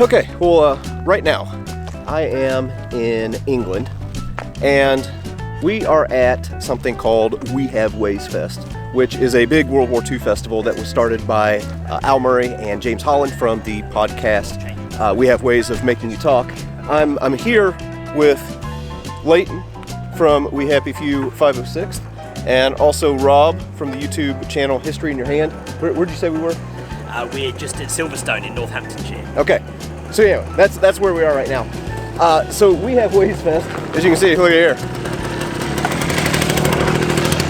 Okay, well, right now I am in England, and we are at something called WWII Fest, which is a big World War II festival that was started by Al Murray and James Holland from the podcast We Have Ways of Making You Talk. I'm here with Leighton from We Happy Few 506, and also Rob from the YouTube channel History in Your Hand. Where'd you say we were? We're just at Silverstone in Northamptonshire. Okay, so yeah, that's where we are right now. So We Have Ways Fest, as you can see, look at here.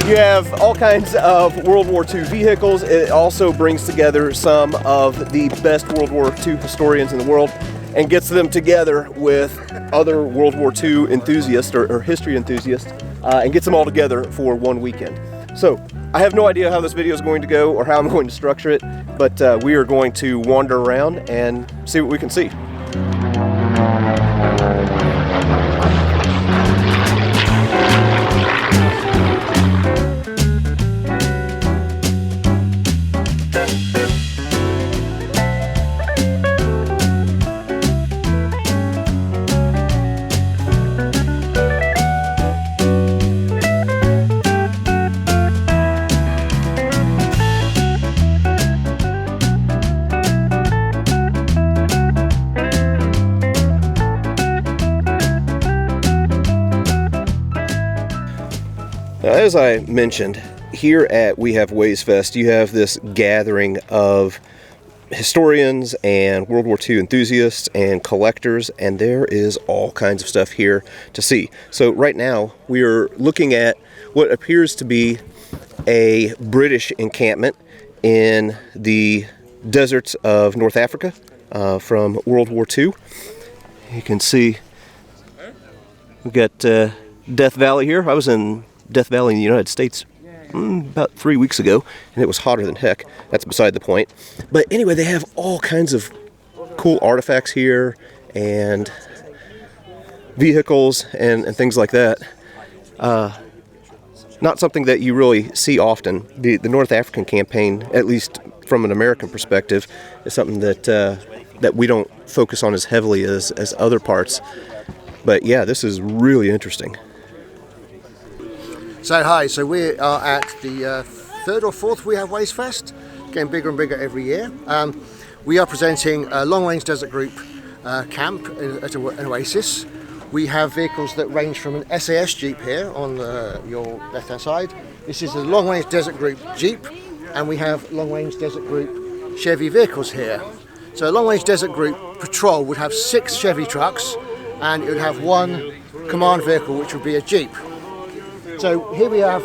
You have all kinds of World War II vehicles. It also brings together some of the best World War II historians in the world and gets them together with other World War II enthusiasts or history enthusiasts and gets them all together for one weekend. So I have no idea how this video is going to go or how I'm going to structure it, but we are going to wander around and see what we can see. Now, as I mentioned, here at We Have Ways Fest, you have this gathering of historians and World War II enthusiasts and collectors, and there is all kinds of stuff here to see. So right now, we are looking at what appears to be a British encampment in the deserts of North Africa from World War II. You can see we've got Death Valley here. I was in Death Valley in the United States about 3 weeks ago, and it was hotter than heck. That's beside the point. But anyway, they have all kinds of cool artifacts here and vehicles and things like that. Not something that you really see often. The North African campaign, at least from an American perspective, is something that we don't focus on as heavily as other parts. But yeah, this is really interesting. So hi, so we are at the third or fourth We Have Ways Fest, getting bigger and bigger every year. We are presenting a long-range desert group camp at an oasis. We have vehicles that range from an SAS Jeep here on your left-hand side. This is a long-range desert group Jeep, and we have long-range desert group Chevy vehicles here. So a long-range desert group patrol would have 6 Chevy trucks, and it would have 1 command vehicle, which would be a Jeep. So here we have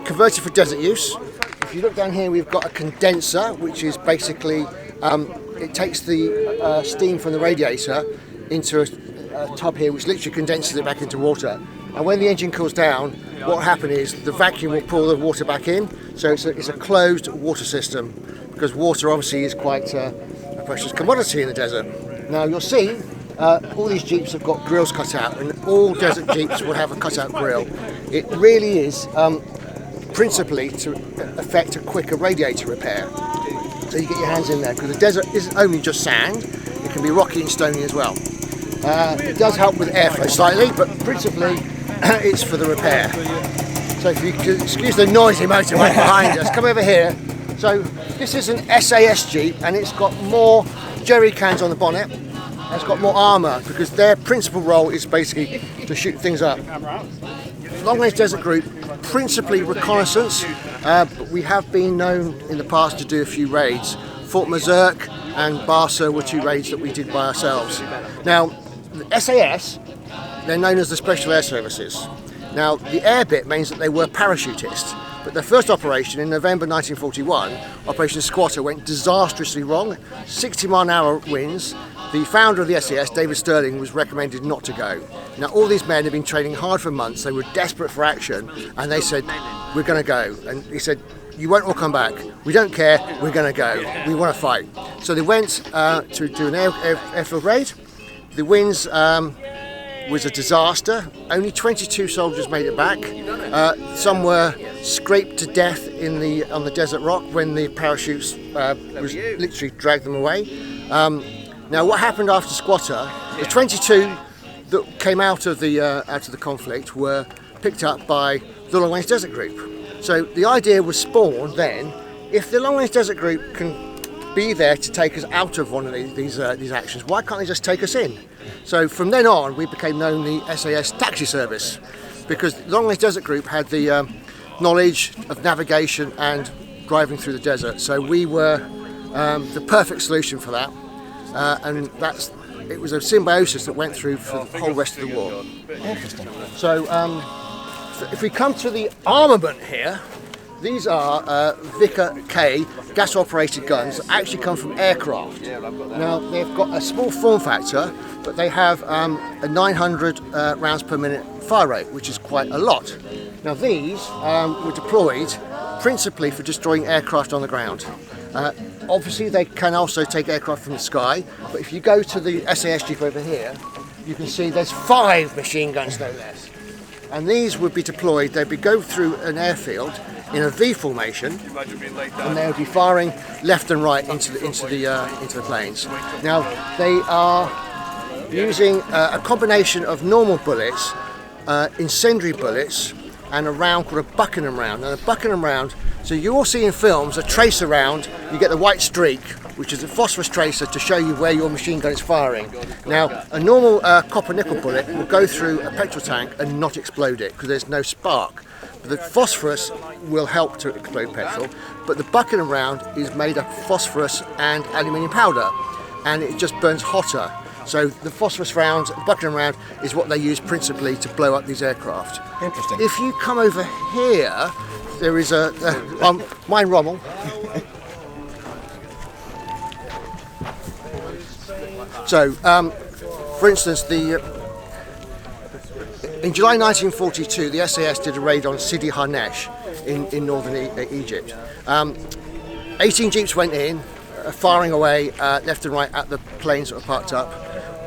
converted for desert use. If you look down here, we've got a condenser, which is basically, it takes the steam from the radiator into a tub here, which literally condenses it back into water. And when the engine cools down, what will happen is the vacuum will pull the water back in. So it's a closed water system, because water obviously is quite a precious commodity in the desert. Now you'll see all these Jeeps have got grills cut out, and all desert Jeeps will have a cut-out grill. It really is principally to effect a quicker radiator repair. So you get your hands in there, because the desert isn't only just sand, it can be rocky and stony as well. It does help with airflow slightly, but principally it's for the repair. So if you could excuse the noisy motorway behind us, come over here. So this is an SAS Jeep, and it's got more jerry cans on the bonnet. It's got more armour, because their principal role is basically to shoot things up. Long Range Desert Group, principally reconnaissance, but we have been known in the past to do a few raids. Fort Mazurk and Barca were 2 raids that we did by ourselves. Now, the SAS, they're known as the Special Air Services. Now, the air bit means that they were parachutists, but their first operation in November 1941, Operation Squatter, went disastrously wrong. 60-mile-an-hour winds. The founder of the SAS, David Sterling, was recommended not to go. Now, all these men had been training hard for months. They were desperate for action, and they said, "We're going to go." And he said, "You won't all come back. We don't care. We're going to go. We want to fight." So they went to do an airfield raid. The winds was a disaster. Only 22 soldiers made it back. Some were scraped to death on the desert rock when the parachutes literally dragged them away. Now, what happened after Squatter? The 22 that came out of the conflict were picked up by the Long Range Desert Group. So the idea was spawned then: if the Long Range Desert Group can be there to take us out of one of these actions, why can't they just take us in? So from then on, we became known the SAS taxi service, because the Long Range Desert Group had the knowledge of navigation and driving through the desert. So we were the perfect solution for that, and it was a symbiosis that went through for the whole rest of the war. Interesting. So if we come to the armament here, these are Vickers K gas-operated guns that actually come from aircraft. Now, they've got a small form factor, but they have a 900 rounds per minute fire rate, which is quite a lot. Now, these were deployed principally for destroying aircraft on the ground. Obviously, they can also take aircraft from the sky, but if you go to the SAS Jeep over here, you can see there's 5 machine guns, no less. And these would be deployed, they'd go through an airfield in a V formation, and they would be firing left and right into the planes. Now, they are using a combination of normal bullets, incendiary bullets, and a round called a Buckingham round. Now, the Buckingham round, so you all see in films a tracer round, you get the white streak, which is a phosphorus tracer to show you where your machine gun is firing. Now, a normal copper nickel bullet will go through a petrol tank and not explode it because there's no spark. But the phosphorus will help to explode petrol, but the Buckingham round is made of phosphorus and aluminium powder, and it just burns hotter. So the phosphorus round, the Buckingham round, is what they use principally to blow up these aircraft. Interesting. If you come over here, there is mine Rommel. So, for instance, in July 1942, the SAS did a raid on Sidi Harnesh in northern Egypt. 18 jeeps went in, firing away left and right at the planes that were parked up.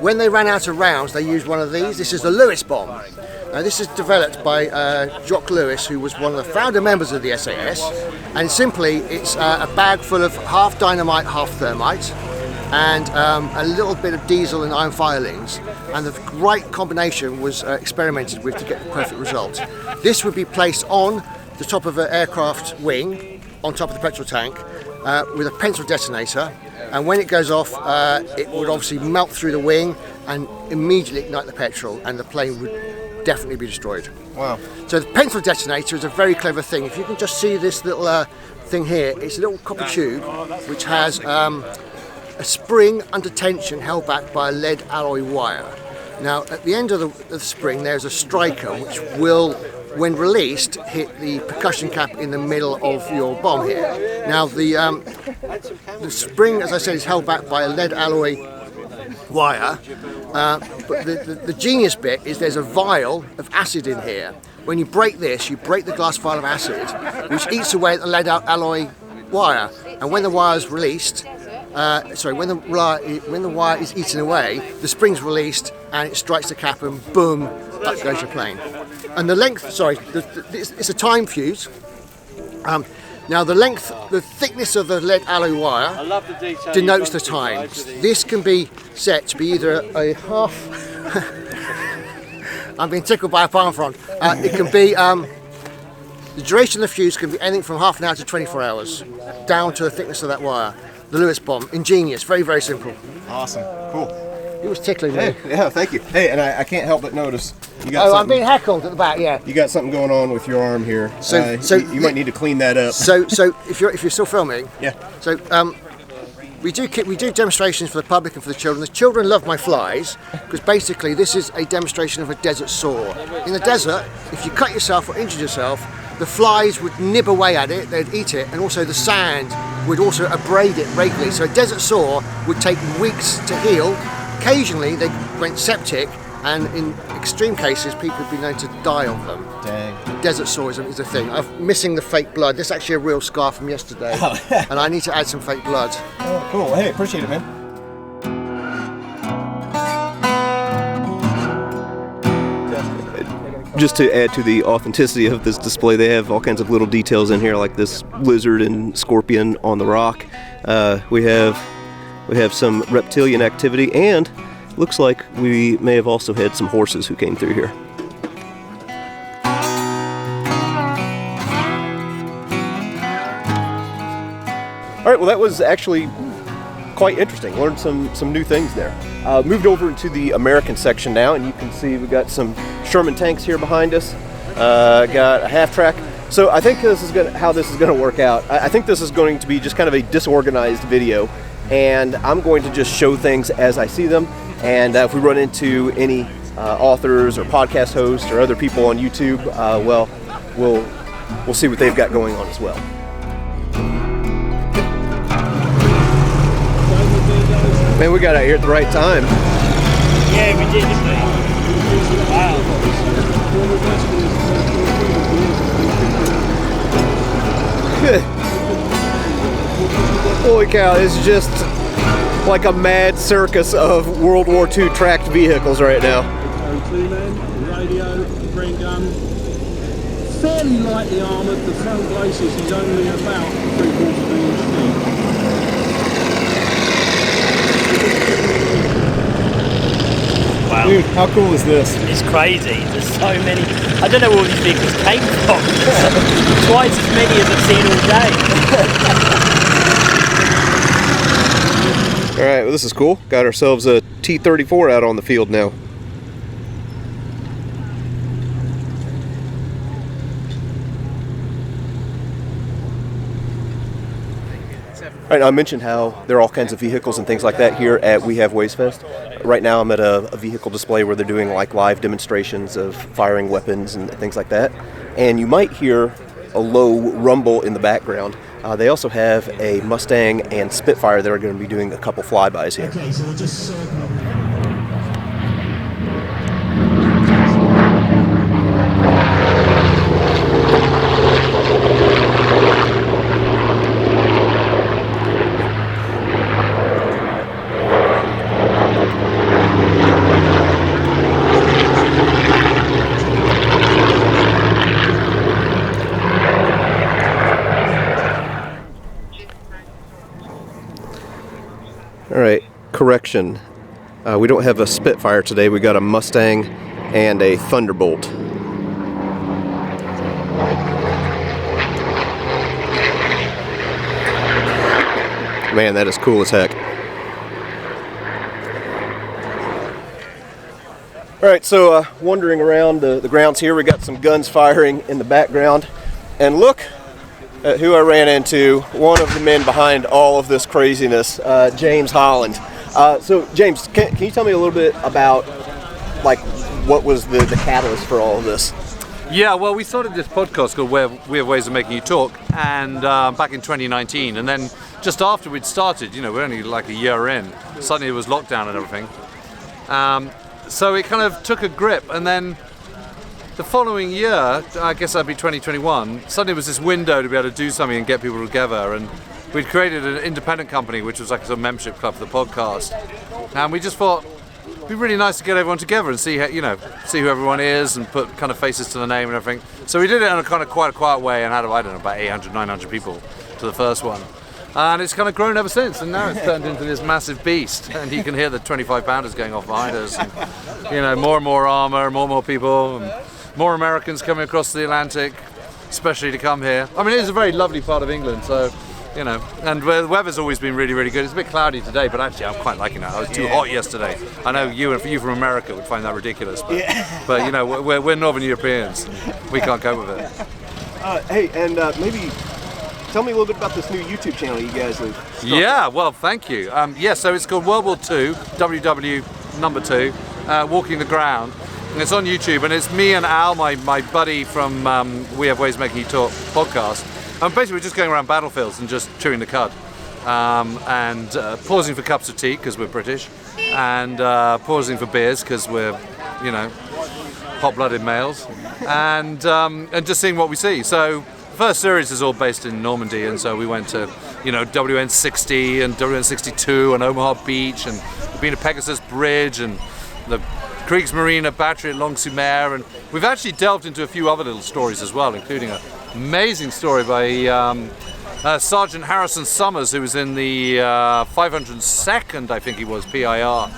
When they ran out of rounds, they used one of these. This is the Lewis bomb. This is developed by Jock Lewis, who was one of the founder members of the SAS. And simply, it's a bag full of half dynamite, half thermite, and a little bit of diesel and iron filings, and the right combination was experimented with to get the perfect result. This would be placed on the top of an aircraft wing, on top of the petrol tank, with a pencil detonator, and when it goes off, it would obviously melt through the wing and immediately ignite the petrol, and the plane would definitely be destroyed. Wow. So the pencil detonator is a very clever thing. If you can just see this little thing here, it's a little copper tube which has a spring under tension held back by a lead alloy wire. Now, at the end of the spring, there's a striker which will, when released, hit the percussion cap in the middle of your bomb here. Now, the spring, as I said, is held back by a lead alloy wire, but the genius bit is there's a vial of acid in here. When you break this, you break the glass vial of acid, which eats away at the lead alloy wire, and when the wire is released, when the wire is eaten away, the spring's released and it strikes the cap, and boom, up goes your plane. And the length, it's a time fuse. Now the thickness of the lead alloy wire denotes the time. This can be set to be either a half. I'm being tickled by a palm frond. It can be the duration of the fuse can be anything from half an hour to 24 hours, down to the thickness of that wire. The Lewis bomb, ingenious, very, very simple. Awesome, cool. It was tickling me. Hey, yeah, thank you. Hey, and I can't help but notice you got I'm being heckled at the back. Yeah. You got something going on with your arm here. So you might need to clean that up. So if you're still filming. Yeah. So we do demonstrations for the public and for the children. The children love my flies because basically this is a demonstration of a desert saw. In the desert, if you cut yourself or injured yourself, the flies would nib away at it, they'd eat it, and also the sand would also abrade it regularly. So a desert saw would take weeks to heal. Occasionally they went septic, and in extreme cases people have been known to die of them. Dang. Desert saw is a thing. I'm missing the fake blood. This is actually a real scar from yesterday, and I need to add some fake blood. Oh, cool. Hey, appreciate it, man. Just to add to the authenticity of this display, they have all kinds of little details in here, like this lizard and scorpion on the rock. We have We have some reptilian activity, and looks like we may have also had some horses who came through here. All right, well, that was actually quite interesting. Learned some new things there. Moved over into the American section now, and you can see we got some Sherman tanks here behind us. Got a half track. So I think this is how this is going to work out. I think this is going to be just kind of a disorganized video, and I'm going to just show things as I see them. And if we run into any authors or podcast hosts or other people on YouTube, well, we'll see what they've got going on as well. Man, we got out here at the right time. Yeah, we did, didn't we? Wow. Holy cow, this is just like a mad circus of World War II tracked vehicles right now. Two-man, radio, green gun, fairly lightly armoured. The front glacis is only about 3/4 of an inch deep. Wow. Dude, how cool is this? It's crazy. There's so many. I don't know where all these vehicles came from. Twice as many as I've seen all day. All right, well, this is cool. Got ourselves a T-34 out on the field now. All right, now I mentioned how there are all kinds of vehicles and things like that here at We Have Ways Fest. Right now I'm at a vehicle display where they're doing like live demonstrations of firing weapons and things like that. And you might hear a low rumble in the background. They also have a Mustang and Spitfire that are going to be doing a couple flybys here. Okay, so we'll just circle. All right, correction. We don't have a Spitfire today. We got a Mustang and a Thunderbolt. Man, that is cool as heck. All right, so wandering around the grounds here, we got some guns firing in the background. And look at who I ran into, one of the men behind all of this craziness, James Holland. So James, can you tell me a little bit about like what was the catalyst for all of this? Yeah, well, we started this podcast called We Have Ways of Making You Talk, and back in 2019, and then just after we'd started, you know, we're only like a year in, suddenly it was lockdown and everything. So it kind of took a grip, and then the following year, I guess that'd be 2021, suddenly it was this window to be able to do something and get people together, and we'd created an independent company, which was like a sort of membership club for the podcast, and we just thought it'd be really nice to get everyone together and see how, you know, see who everyone is and put kind of faces to the name and everything. So we did it in a kind of quite a quiet way and had, I don't know, about 800, 900 people to the first one. And it's kind of grown ever since, and now it's turned into this massive beast, and you can hear the 25-pounders going off behind us, and, you know, more and more armour, more and more people, and more Americans coming across the Atlantic, especially to come here. I mean, it is a very lovely part of England, so, you know, and the weather's always been really, really good. It's a bit cloudy today, but actually I'm quite liking that. I was too hot yesterday. I know you from America would find that ridiculous, but you know, we're Northern Europeans. We can't cope with it. Hey, and maybe tell me a little bit about this new YouTube channel you guys have started. Yeah, well, thank you. Yeah, so it's called World War II, WWII, Walking the Ground. And it's on YouTube, and it's me and Al, my buddy from We Have Ways of Making You Talk podcast. And basically we're just going around battlefields and just chewing the cud. And pausing for cups of tea, because we're British. And pausing for beers, because we're, you know, hot-blooded males. And just seeing what we see. So the first series is all based in Normandy, and so we went to, you know, WN60 and WN62 and Omaha Beach, and we've been to Pegasus Bridge and the Kriegsmarine battery at Long-sur-Mer, and we've actually delved into a few other little stories as well, including an amazing story by Sergeant Harrison Summers, who was in the 502nd, I think he was, PIR,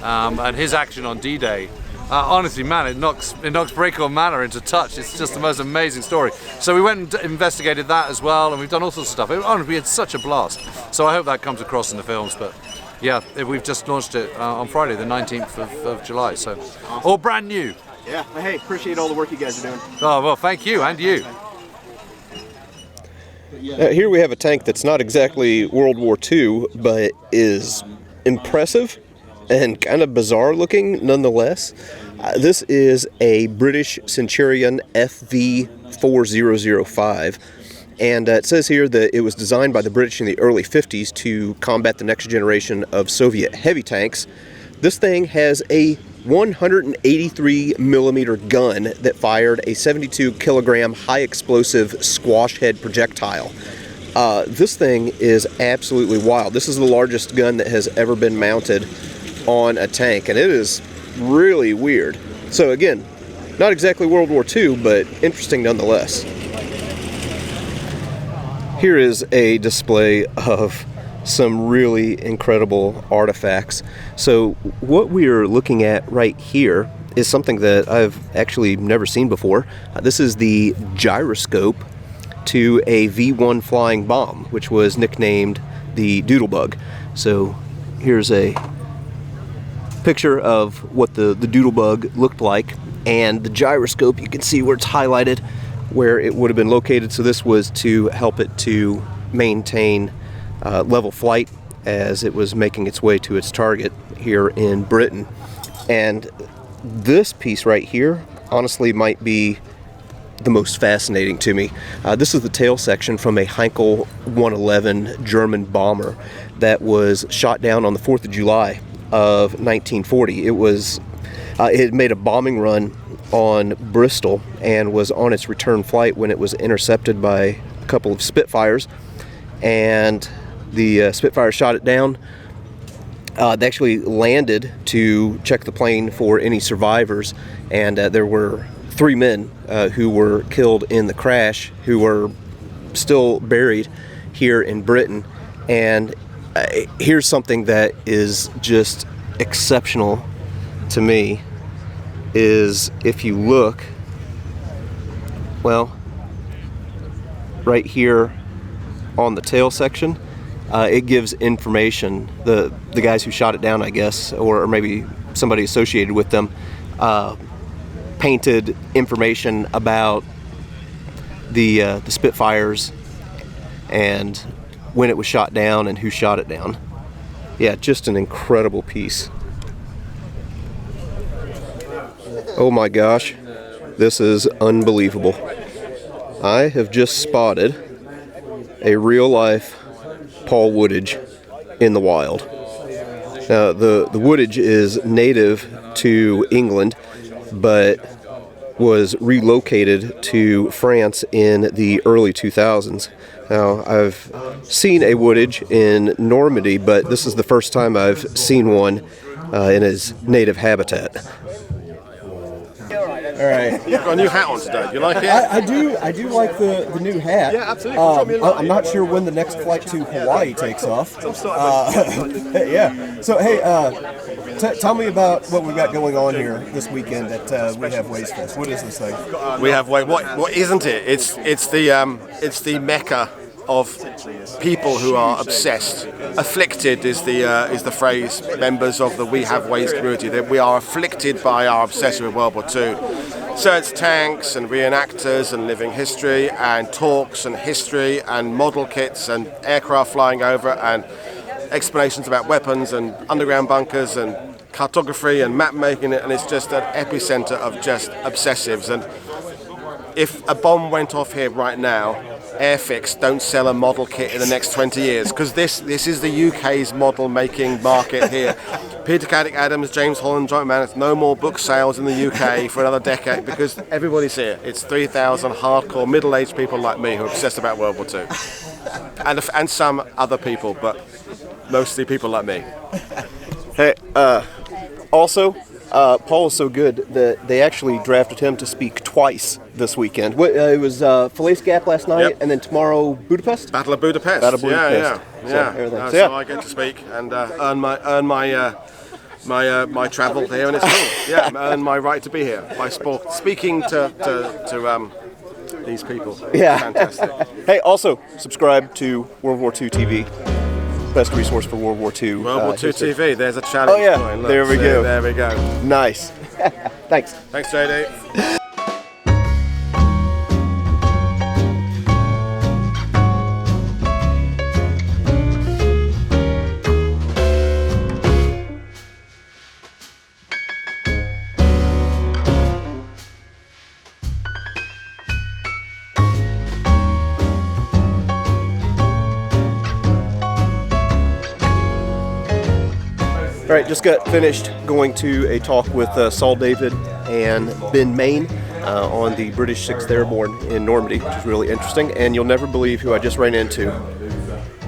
and his action on D-Day. Honestly, man, it knocks Breaker Manor into touch. It's just the most amazing story. So we went and investigated that as well, and we've done all sorts of stuff. We had such a blast. So I hope that comes across in the films. But yeah, we've just launched it on Friday, the 19th of July. So all brand new. Yeah. Well, hey, appreciate all the work you guys are doing. Oh well, thank you, and you. Here we have a tank that's not exactly World War II, but is impressive and kind of bizarre looking nonetheless. This is a British Centurion FV4005, and it says here that it was designed by the British in the early 50s to combat the next generation of Soviet heavy tanks. This thing has a 183 millimeter gun that fired a 72 kilogram high explosive squash head projectile. This thing is absolutely wild. This is the largest gun that has ever been mounted on a tank, and it is really weird. So again, not exactly World War II, but interesting nonetheless. Here is a display of some really incredible artifacts. So what we're looking at right here is something that I've actually never seen before. This is the gyroscope to a V-1 flying bomb, which was nicknamed the Doodlebug. So here's a picture of what the Doodlebug looked like, and the gyroscope, you can see where it's highlighted where it would have been located. So this was to help it to maintain level flight as it was making its way to its target here in Britain. And this piece right here honestly might be the most fascinating to me. This is the tail section from a Heinkel 111 German bomber that was shot down on the 4th of July of 1940. It had made a bombing run on Bristol and was on its return flight when it was intercepted by a couple of Spitfires, and the Spitfire shot it down. They actually landed to check the plane for any survivors, and there were 3 men who were killed in the crash who were still buried here in Britain. And here's something that is just exceptional to me, is if you look, well, right here on the tail section, it gives information. The guys who shot it down, I guess, or maybe somebody associated with them, painted information about the Spitfires and when it was shot down and who shot it down. Yeah, just an incredible piece. Oh my gosh, this is unbelievable. I have just spotted a real-life Paul Woodage in the wild. Now, the Woodage is native to England, but was relocated to France in the early 2000s. Now, I've seen a Woodage in Normandy, but this is the first time I've seen one in its native habitat. All right. You've got a new hat on today. Do you like it? I do like the new hat. Yeah, absolutely. I'm not sure when the next flight to Hawaii takes off. Yeah. So, hey, tell me about what we've got going on here this weekend at We Have Ways Fest. What is this thing? We have Ways. What isn't it? It's the mecca of people who are obsessed. Afflicted is the phrase. Members of the We Have Ways community, that we are afflicted by our obsession with World War II. So it's tanks and reenactors and living history and talks and history and model kits and aircraft flying over and explanations about weapons and underground bunkers and cartography and map making, and it's just an epicenter of just obsessives. And if a bomb went off here right now, Airfix don't sell a model kit in the next 20 years, because this is the UK's model making market here. Peter Caddick Adams, James Holland Joint Man, it's no more book sales in the UK for another decade, because everybody's here. It's 3,000 hardcore middle-aged people like me who are obsessed about World War II. And some other people, but mostly people like me. Hey, also, Paul is so good that they actually drafted him to speak twice this weekend. It was Falaise Gap last night, Yep. and then tomorrow Budapest. Battle of Budapest. Battle of Budapest. Yeah. So I get to speak and earn my travel here, and it's cool. Yeah, earn my right to be here by speaking to these people. Yeah. Fantastic. Hey, also subscribe to World War II TV. Best resource for World War II. World War II history. TV. There's a challenge. Oh yeah, going. Look, there we go. There we go. Nice. Thanks. Thanks, JD. All right, just got finished going to a talk with Saul David and Ben Main on the British 6th Airborne in Normandy, which is really interesting. And you'll never believe who I just ran into.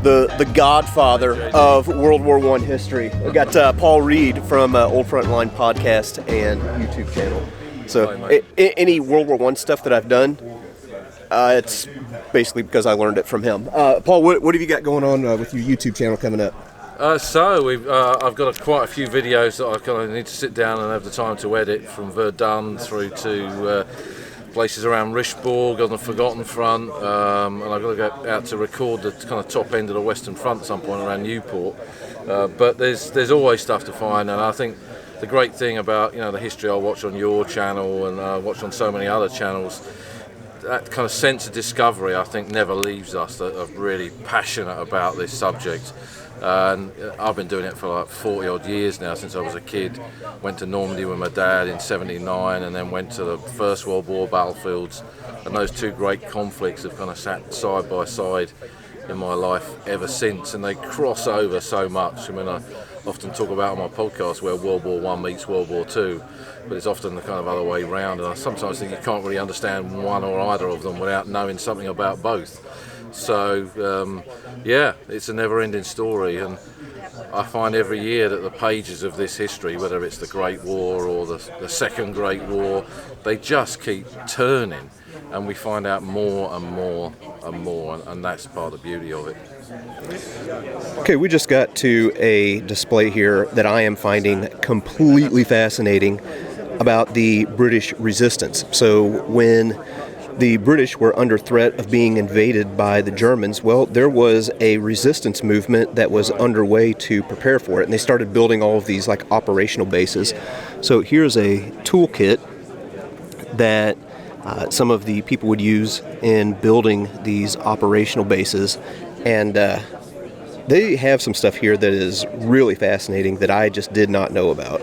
The godfather of World War I history. I got Paul Reed from Old Frontline podcast and YouTube channel. So any World War I stuff that I've done, it's basically because I learned it from him. Paul, what have you got going on with your YouTube channel coming up? I've got quite a few videos that I kind of need to sit down and have the time to edit, from Verdun through to places around Richbourg on the Forgotten Front, and I've got to go out to record the kind of top end of the Western Front at some point around Newport. But there's always stuff to find, and I think the great thing about the history I watch on your channel and I watch on so many other channels, that kind of sense of discovery I think never leaves us, that are really passionate about this subject. And I've been doing it for like 40 odd years now, since I was a kid. Went to Normandy with my dad in '79 and then went to the First World War battlefields, and those two great conflicts have kind of sat side by side in my life ever since, and they cross over so much. I mean, I often talk about on my podcast where World War I meets World War II, but it's often the kind of other way round, and I sometimes think you can't really understand one or either of them without knowing something about both. So it's a never-ending story, and I find every year that the pages of this history, whether it's the Great War or the Second Great War, they just keep turning, and we find out more and more and more, and that's part of the beauty of it. Okay, we just got to a display here that I am finding completely fascinating about the British resistance. So when the British were under threat of being invaded by the Germans, well, there was a resistance movement that was underway to prepare for it, and they started building all of these like operational bases. So here's a toolkit that some of the people would use in building these operational bases, and they have some stuff here that is really fascinating that I just did not know about.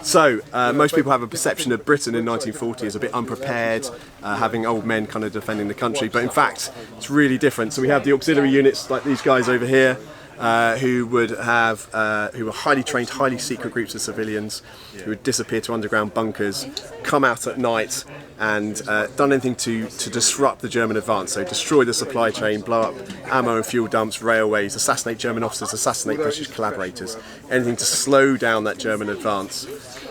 So, most people have a perception of Britain in 1940 as a bit unprepared, having old men kind of defending the country, but in fact it's really different. So we have the auxiliary units like these guys over here, who were highly trained, highly secret groups of civilians who would disappear to underground bunkers, come out at night and done anything to disrupt the German advance. So destroy the supply chain, blow up ammo and fuel dumps, railways, assassinate German officers, assassinate British collaborators, anything to slow down that German advance.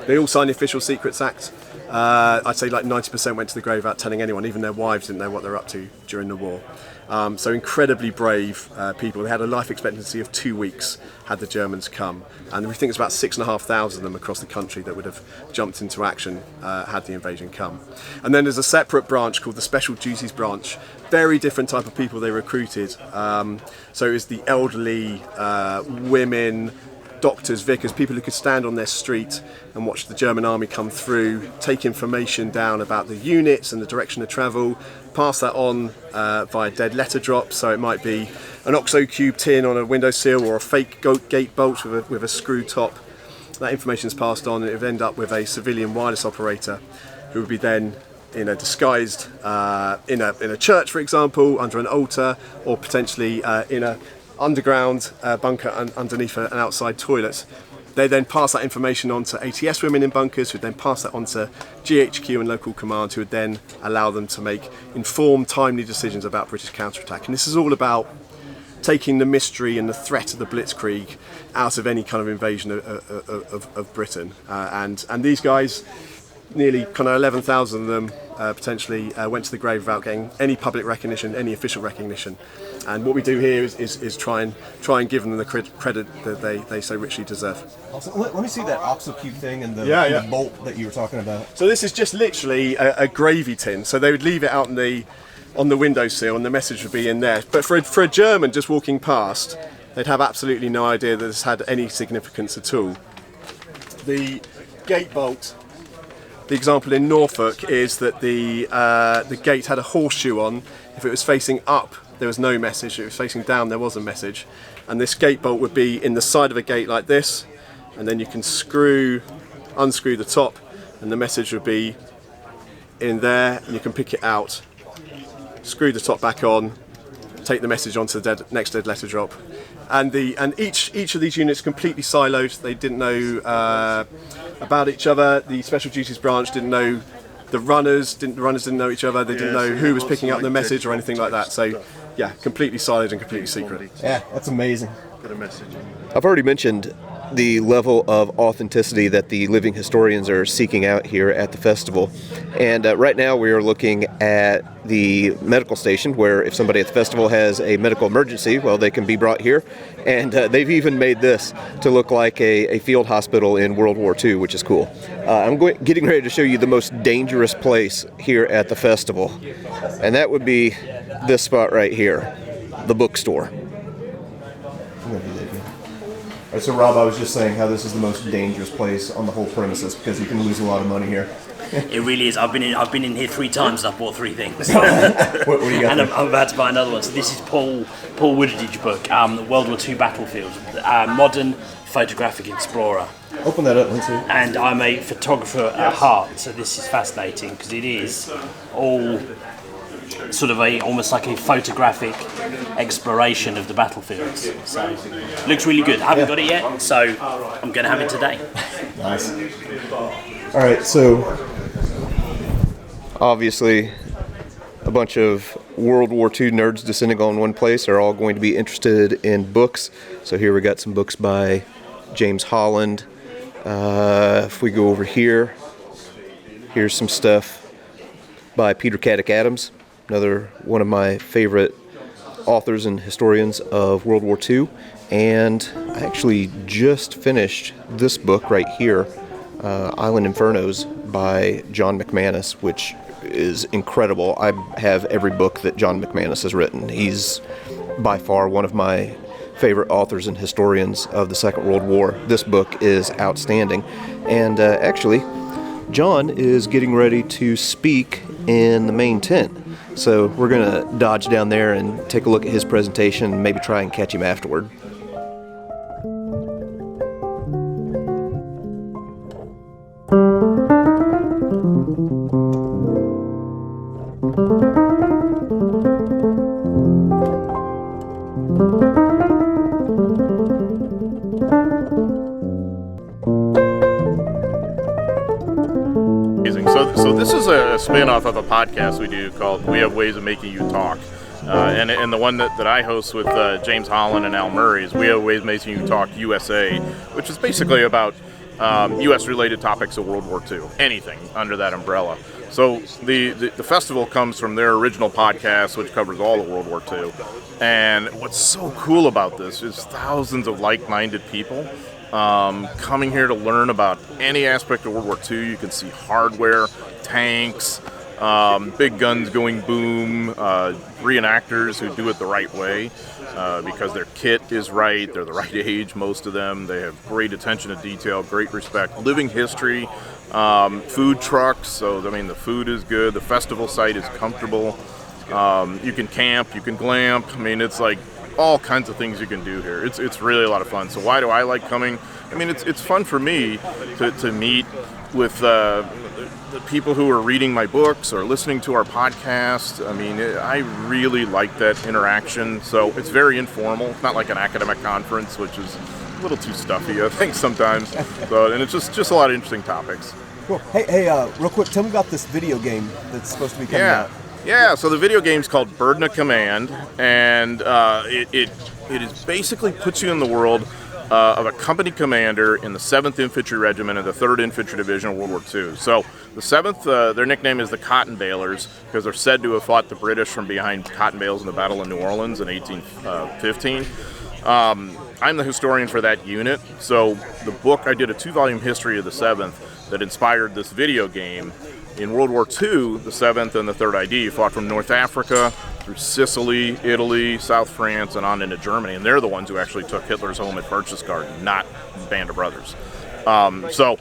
They all signed the Official Secrets Act. I'd say like 90% went to the grave without telling anyone. Even their wives didn't know what they're up to during the war. So incredibly brave people. They had a life expectancy of 2 weeks had the Germans come, and we think it's about 6,500 of them across the country that would have jumped into action had the invasion come. And then there's a separate branch called the Special Duties Branch. Very different type of people they recruited. So it was the elderly, women, doctors, vicars, people who could stand on their street and watch the German army come through, take information down about the units and the direction of travel, pass that on via dead letter drops. So it might be an OXO cube tin on a windowsill or a fake gate bolt with a screw top. That information is passed on, and it would end up with a civilian wireless operator who would be then disguised in a church, for example, under an altar, or potentially in a underground bunker underneath an outside toilet. They then pass that information on to ATS women in bunkers, who would then pass that on to GHQ and local command, who would then allow them to make informed, timely decisions about British counterattack. And this is all about taking the mystery and the threat of the Blitzkrieg out of any kind of invasion of Britain. And these guys, nearly kind of 11,000 of them potentially went to the grave without getting any public recognition, any official recognition. And what we do here is try and give them the credit that they so richly deserve. Also, let me see that oxo-cube thing and the bolt that you were talking about. So this is just literally a gravy tin. So they would leave it out on the windowsill and the message would be in there. But for a German just walking past, they'd have absolutely no idea that this had any significance at all. The gate bolt, the example in Norfolk is that the gate had a horseshoe on. If it was facing up, there was no message. If it was facing down, there was a message. And this gate bolt would be in the side of a gate like this, and then you can unscrew the top, and the message would be in there, and you can pick it out, screw the top back on, take the message onto the next dead letter drop. And each of these units completely siloed. They didn't know about each other. The Special Duties branch didn't know the runners didn't know each other. They didn't know who was picking up the message or anything like that. So yeah, completely siloed and completely secret. Yeah, that's amazing. Got a message. I've already mentioned the level of authenticity that the living historians are seeking out here at the festival. And right now we are looking at the medical station, where if somebody at the festival has a medical emergency, well, they can be brought here. And they've even made this to look like a field hospital in World War II, which is cool. I'm getting ready to show you the most dangerous place here at the festival. And that would be this spot right here, the bookstore. All right, so Rob, I was just saying how this is the most dangerous place on the whole premises because you can lose a lot of money here. It really is. I've been in here 3 times and I've bought 3 things. What do you got? And I'm about to buy another one. So this is Paul Woodard's book, World War II Battlefield, Modern Photographic Explorer. Open that up, let's see. And I'm a photographer at heart, so this is fascinating because it is all sort of almost like a photographic exploration of the battlefields. So it looks really good. I haven't got it yet, so I'm going to have it today. Nice. All right, so obviously a bunch of World War II nerds descending on one place are all going to be interested in books. So here we got some books by James Holland. If we go over here, here's some stuff by Peter Caddick Adams, another one of my favorite authors and historians of World War II. And I actually just finished this book right here, Island Infernos by John McManus, which is incredible. I have every book that John McManus has written. He's by far one of my favorite authors and historians of the Second World War. This book is outstanding. And actually, John is getting ready to speak in the main tent. So we're going to dodge down there and take a look at his presentation and maybe try and catch him afterward. So this is a spin-off of a podcast we do called We Have Ways of Making You Talk. And the one that I host with James Holland and Al Murray is We Have Ways of Making You Talk USA, which is basically about U.S.-related topics of World War II, anything under that umbrella. So the festival comes from their original podcast, which covers all of World War II. And what's so cool about this is thousands of like-minded people coming here to learn about any aspect of World War II. You can see hardware, tanks, big guns going boom, reenactors who do it the right way because their kit is right, they're the right age, most of them. They have great attention to detail, great respect, living history, food trucks, so I mean the food is good, the festival site is comfortable, you can camp, you can glamp, I mean it's like all kinds of things you can do here. It's really a lot of fun. So why do I like coming? I mean, it's fun for me to meet with the people who are reading my books or listening to our podcast. I mean, I really like that interaction. So it's very informal. It's not like an academic conference, which is a little too stuffy, I think, sometimes. So, and it's just a lot of interesting topics. Cool. Hey, real quick, tell me about this video game that's supposed to be coming out. Yeah, so the video game's called Burden of Command, and it is basically puts you in the world of a company commander in the 7th Infantry Regiment of the 3rd Infantry Division of World War II. So the 7th, their nickname is the Cotton Balers because they're said to have fought the British from behind cotton bales in the Battle of New Orleans in 1815. I'm the historian for that unit, so the book, I did a 2-volume history of the 7th that inspired this video game. In World War II, the 7th and the 3rd ID fought from North Africa through Sicily, Italy, South France, and on into Germany. And they're the ones who actually took Hitler's home at Berchtesgaden, not Band of Brothers. So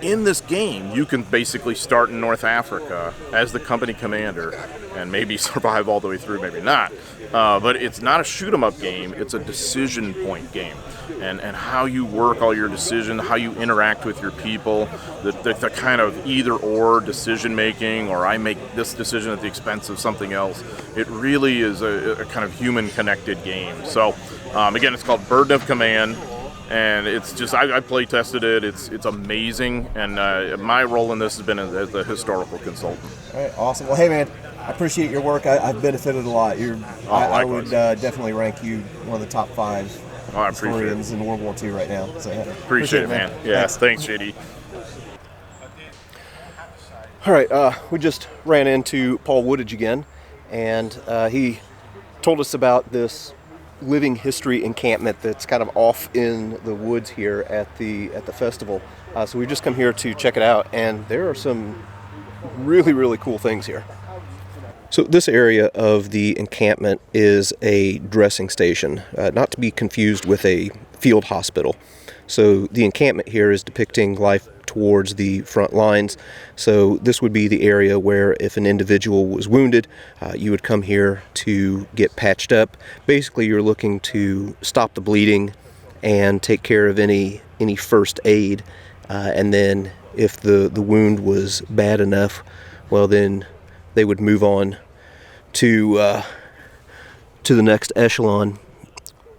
in this game, you can basically start in North Africa as the company commander and maybe survive all the way through, maybe not. But it's not a shoot-'em-up game, it's a decision point game. And how you work all your decisions, how you interact with your people, the kind of either-or decision-making, or I make this decision at the expense of something else. It really is a kind of human-connected game. So, again, it's called Burden of Command, and it's just, I play-tested it, it's amazing, and my role in this has been as a historical consultant. All right, awesome. Well, hey, man, I appreciate your work. I've benefited a lot. I would definitely rank you one of the top 5 historians in World War II right now. So, yeah. Appreciate it, man. Yeah, thanks, JD. All right, we just ran into Paul Woodage again, and he told us about this living history encampment that's kind of off in the woods here at the festival. So we've just come here to check it out, and there are some really, really cool things here. So this area of the encampment is a dressing station, not to be confused with a field hospital. So the encampment here is depicting life towards the front lines. So this would be the area where if an individual was wounded, you would come here to get patched up. Basically, you're looking to stop the bleeding and take care of any first aid. And then if the wound was bad enough, well, then they would move on to the next echelon,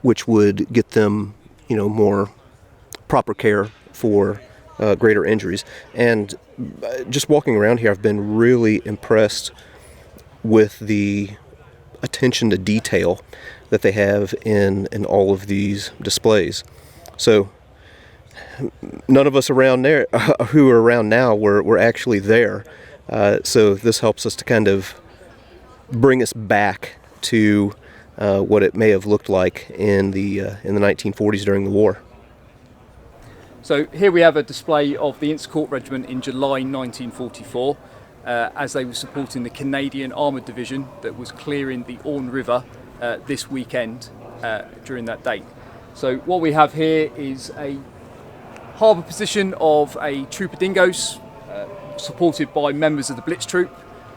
which would get them, more proper care for greater injuries. And just walking around here, I've been really impressed with the attention to detail that they have in all of these displays. So none of us around there who are around now were actually there. So this helps us to kind of bring us back to what it may have looked like in the 1940s during the war. So here we have a display of the Ince Court Regiment in July 1944 as they were supporting the Canadian Armoured Division that was clearing the Orne River this weekend during that date. So what we have here is a harbour position of a troop of dingoes supported by members of the Blitz Troop.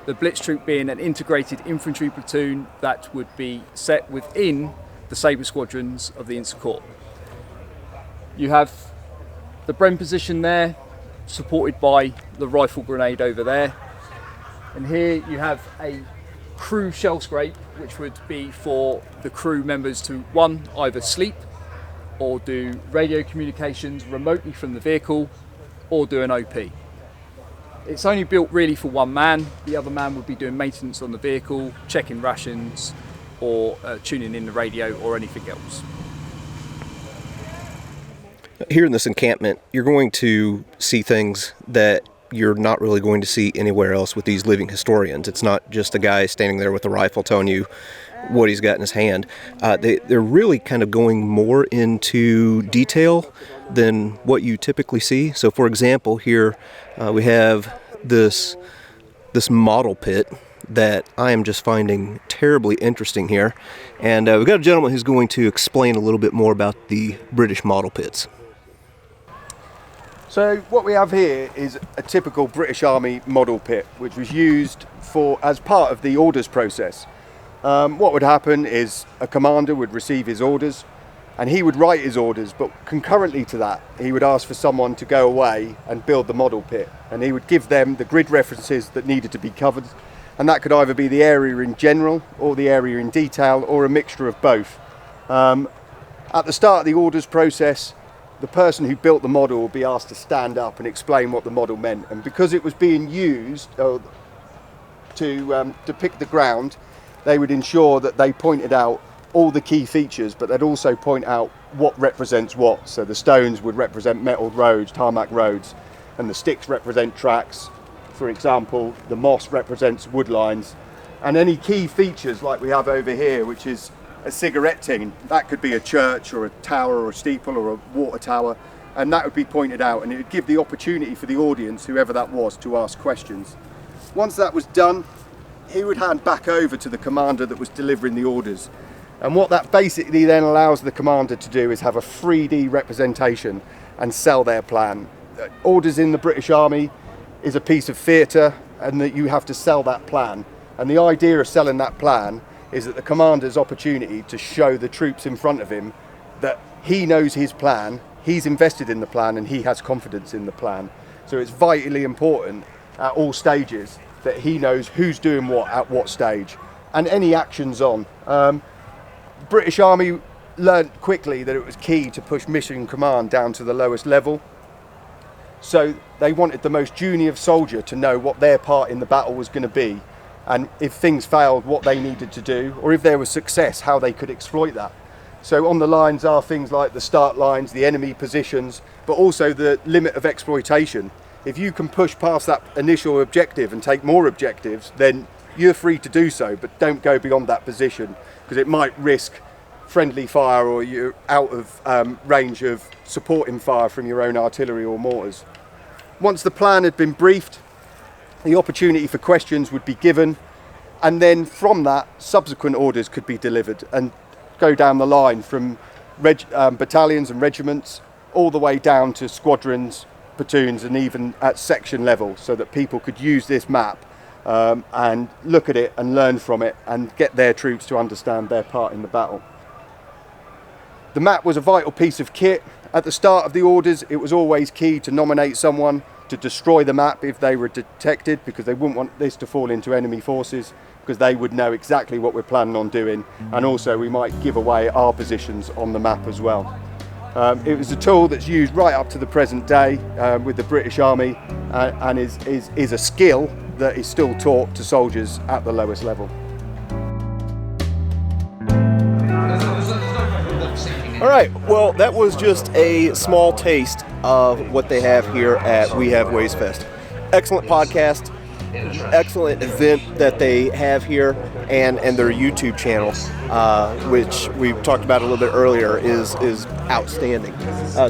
The Blitz Troop being an integrated infantry platoon that would be set within the Sabre squadrons of the Ince Court. You have the Bren position there, supported by the rifle grenade over there. And here you have a crew shell scrape, which would be for the crew members to, one, either sleep or do radio communications remotely from the vehicle or do an OP. It's only built really for one man. The other man would be doing maintenance on the vehicle, checking rations, or tuning in the radio or anything else. Here in this encampment, you're going to see things that you're not really going to see anywhere else with these living historians. It's not just a guy standing there with a rifle telling you what he's got in his hand. They're really kind of going more into detail than what you typically see. So for example, here we have this model pit that I am just finding terribly interesting here. And we've got a gentleman who's going to explain a little bit more about the British model pits. So what we have here is a typical British Army model pit, which was used as part of the orders process. What would happen is a commander would receive his orders and he would write his orders, but concurrently to that he would ask for someone to go away and build the model pit, and he would give them the grid references that needed to be covered, and that could either be the area in general or the area in detail or a mixture of both. At the start of the orders process, the person who built the model will be asked to stand up and explain what the model meant, and because it was being used, to depict the ground, they would ensure that they pointed out all the key features, but they'd also point out what represents what. So the stones would represent metalled roads, tarmac roads, and the sticks represent tracks. For example, the moss represents wood lines, and any key features like we have over here, which is a cigarette tin, that could be a church or a tower or a steeple or a water tower, and that would be pointed out, and it would give the opportunity for the audience, whoever that was, to ask questions. Once that was done, he would hand back over to the commander that was delivering the orders. And what that basically then allows the commander to do is have a 3D representation and sell their plan. Orders in the British Army is a piece of theatre, and that you have to sell that plan. And the idea of selling that plan is that the commander's opportunity to show the troops in front of him that he knows his plan, he's invested in the plan, and he has confidence in the plan. So it's vitally important at all stages that he knows who's doing what at what stage, and any actions on. British Army learnt quickly that it was key to push mission command down to the lowest level. So they wanted the most junior soldier to know what their part in the battle was going to be, and if things failed, what they needed to do, or if there was success, how they could exploit that. So on the lines are things like the start lines, the enemy positions, but also the limit of exploitation. If you can push past that initial objective and take more objectives, then you're free to do so, but don't go beyond that position, because it might risk friendly fire, or you're out of range of supporting fire from your own artillery or mortars. Once the plan had been briefed, the opportunity for questions would be given, and then from that, subsequent orders could be delivered and go down the line from battalions and regiments all the way down to squadrons, platoons, and even at section level, so that people could use this map and look at it and learn from it and get their troops to understand their part in the battle. The map was a vital piece of kit. At the start of the orders, it was always key to nominate someone to destroy the map if they were detected, because they wouldn't want this to fall into enemy forces, because they would know exactly what we're planning on doing, and also we might give away our positions on the map as well. It was a tool that's used right up to the present day with the British Army, and is a skill that is still taught to soldiers at the lowest level. All right, well, that was just a small taste of what they have here at We Have Ways Fest. Excellent podcast, excellent event that they have here, and their YouTube channel, which we talked about a little bit earlier, is outstanding.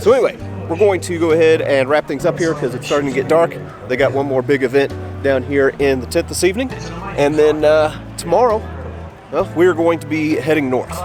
So anyway, we're going to go ahead and wrap things up here because it's starting to get dark. They got one more big event down here in the 10th this evening, and then tomorrow, well, we're going to be heading north.